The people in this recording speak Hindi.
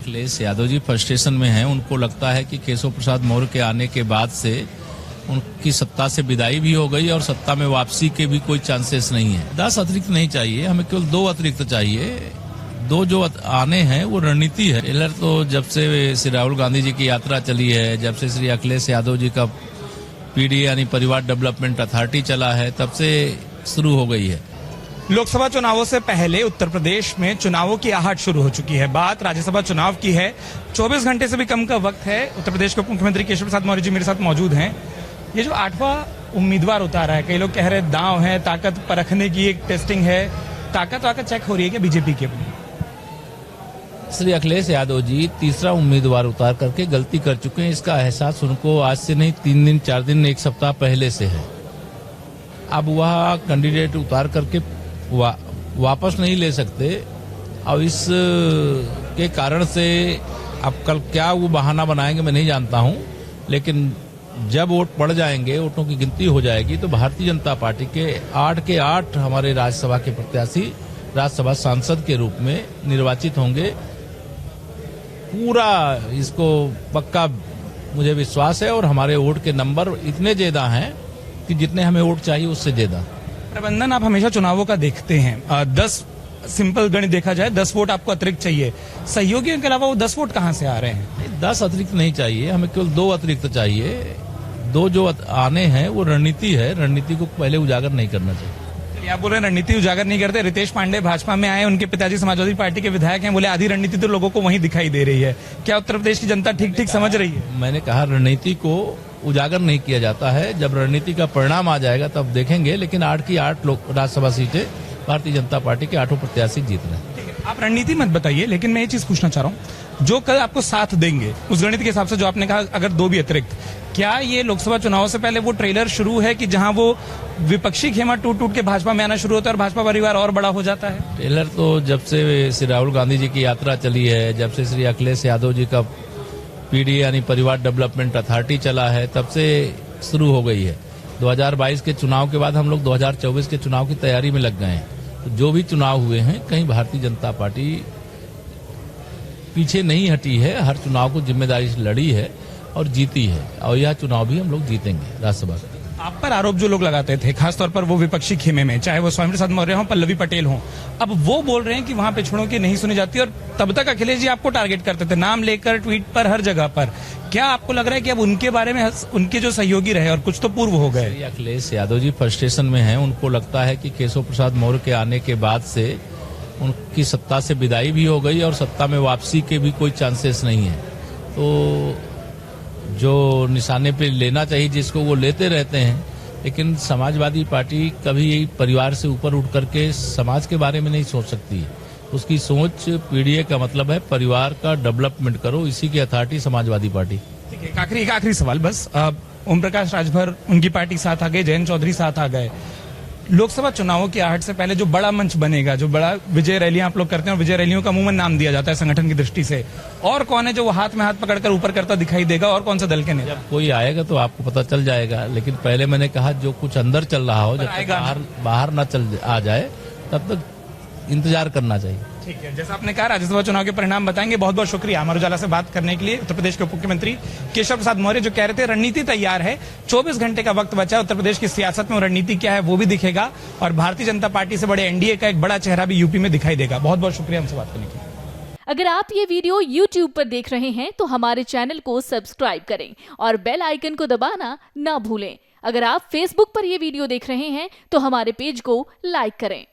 अखिलेश यादव जी फ्रस्ट्रेशन में हैं। उनको लगता है कि केशव प्रसाद मौर्य के आने के बाद से उनकी सत्ता से विदाई भी हो गई और सत्ता में वापसी के भी कोई चांसेस नहीं है। 10 अतिरिक्त नहीं चाहिए, हमें केवल 2 अतिरिक्त चाहिए। 2 जो आने हैं वो रणनीति है। इधर तो जब से श्री राहुल गांधी जी की यात्रा चली है, जब से श्री अखिलेश यादव जी का पीडीए यानी परिवार डेवलपमेंट अथॉरिटी चला है, तब से शुरू हो गई है। लोकसभा चुनावों से पहले उत्तर प्रदेश में चुनावों की आहट शुरू हो चुकी है। बात राज्यसभा चुनाव की है। 24 घंटे से भी कम का वक्त है। उत्तर प्रदेश के उप मुख्यमंत्री केशव प्रसाद मौर्य जी मेरे साथ मौजूद हैं। ये जो 8वां उम्मीदवार उतारा है, कई लोग कह रहे हैं दांव है, ताकत परखने की एक टेस्टिंग है। ताकत चेक हो रही है क्या बीजेपी की अपनी? श्री अखिलेश यादव जी तीसरा उम्मीदवार उतार करके गलती कर चुके हैं। इसका एहसास उनको आज से नहीं 3 दिन 4 दिन 1 सप्ताह पहले से है। अब वह कैंडिडेट उतार करके वापस नहीं ले सकते और इस के कारण से अब कल क्या वो बहाना बनाएंगे मैं नहीं जानता हूं, लेकिन जब वोट पड़ जाएंगे, वोटों की गिनती हो जाएगी, तो भारतीय जनता पार्टी के 8 हमारे राज्यसभा के प्रत्याशी राज्यसभा सांसद के रूप में निर्वाचित होंगे। पूरा इसको पक्का मुझे विश्वास है और हमारे वोट के नंबर इतने ज्यादा हैं कि जितने हमें वोट चाहिए उससे ज्यादा। प्रबंधन, आप हमेशा चुनावों का देखते हैं। 10 सिंपल गणित देखा जाए, 10 वोट आपको अतिरिक्त चाहिए। सहयोगियों के अलावा वो 10 वोट कहां से आ रहे हैं? 10 अतिरिक्त नहीं चाहिए, हमें केवल 2 अतिरिक्त चाहिए। 2 जो आने हैं वो रणनीति है। रणनीति को पहले उजागर नहीं करना चाहिए। आप बोल रहे हैं रणनीति उजागर नहीं करते। रितेश पांडे भाजपा में आए, उनके पिताजी समाजवादी पार्टी के विधायक हैं, बोले आधी रणनीति तो लोगों को वहीं दिखाई दे रही है। क्या उत्तर प्रदेश की जनता ठीक समझ रही है? मैंने कहा रणनीति को उजागर नहीं किया जाता है। जब रणनीति का परिणाम आ जाएगा तब देखेंगे, लेकिन 8 की 8 लोग राज्यसभा सीटें भारतीय जनता पार्टी के 8 प्रत्याशी जीत रहे हैं। आप रणनीति मत बताइए, लेकिन मैं ये चीज पूछना चाह रहा हूँ, जो कल आपको साथ देंगे उस गणित के हिसाब से जो आपने कहा अगर 2 भी अतिरिक्त, क्या ये लोकसभा चुनाव से पहले वो ट्रेलर शुरू है कि जहां वो विपक्षी खेमा टूट के भाजपा में आना शुरू होता है और भाजपा परिवार और बड़ा हो जाता है? ट्रेलर तो जब से श्री राहुल गांधी जी की यात्रा चली है, जब से श्री अखिलेश यादव जी का पीडीए यानी परिवार डेवलपमेंट अथॉरिटी चला है, तब से शुरू हो गई है। 2022 के चुनाव के बाद हम लोग 2024 के चुनाव की तैयारी में लग गए हैं। तो जो भी चुनाव हुए हैं, कहीं भारतीय जनता पार्टी पीछे नहीं हटी है। हर चुनाव को जिम्मेदारी से लड़ी है और जीती है, और यह चुनाव भी हम लोग जीतेंगे राज्यसभा का। आप पर आरोप जो लोग लगाते थे, खासतौर पर वो विपक्षी खेमे में, चाहे वो स्वामी प्रसाद मौर्य हों, पल्लवी पटेल हों, अब वो बोल रहे हैं कि वहां पिछड़ों की नहीं सुनी जाती, और तब तक अखिलेश जी आपको टारगेट करते थे, नाम लेकर, ट्वीट पर, हर जगह पर। क्या आपको लग रहा है कि अब उनके बारे में उनके जो सहयोगी रहे और कुछ तो पूर्व हो गए? अखिलेश यादव जी फ्रस्ट्रेशन में हैं। उनको लगता है कि केशव प्रसाद मौर्य के आने के बाद से उनकी सत्ता से विदाई भी हो गई और सत्ता में वापसी के भी कोई चांसेस नहीं है। तो जो निशाने पे लेना चाहिए जिसको वो लेते रहते हैं, लेकिन समाजवादी पार्टी कभी परिवार से ऊपर उठ करके समाज के बारे में नहीं सोच सकती है। उसकी सोच पीडीए का मतलब है परिवार का डेवलपमेंट करो, इसी की अथॉरिटी समाजवादी पार्टी। ठीक है, एक आखिरी सवाल बस। ओम प्रकाश राजभर उनकी पार्टी साथ आ गए, जयंत चौधरी साथ आ गए। लोकसभा चुनावों की आहट से पहले जो बड़ा मंच बनेगा, जो बड़ा विजय रैलियां आप लोग करते हैं और विजय रैलियों का अमूमन नाम दिया जाता है संगठन की दृष्टि से, और कौन है जो वो हाथ में हाथ पकड़कर ऊपर करता दिखाई देगा, और कौन सा दल के नेता? जब कोई आएगा तो आपको पता चल जाएगा, लेकिन पहले मैंने कहा जो कुछ अंदर चल रहा हो, जब बाहर न चल आ जाए तब तक इंतजार करना चाहिए। ठीक है, जैसा आपने कहा राज्यसभा चुनाव के परिणाम बताएंगे। बहुत बहुत शुक्रिया अमर उजाला से बात करने के लिए। उत्तर प्रदेश के उप मुख्यमंत्री केशव प्रसाद मौर्य जो कह रहे थे रणनीति तैयार है, 24 घंटे का वक्त बचा है। उत्तर प्रदेश की सियासत में रणनीति क्या है वो भी दिखेगा, और भारतीय जनता पार्टी से बड़े एनडीए का एक बड़ा चेहरा भी यूपी में दिखाई देगा। बहुत बहुत शुक्रिया हमसे बात करने के लिए। अगर आप ये वीडियो YouTube पर देख रहे हैं तो हमारे चैनल को सब्सक्राइब करें और बेल आइकन को दबाना ना भूलें। अगर आप Facebook पर ये वीडियो देख रहे हैं तो हमारे पेज को लाइक करें।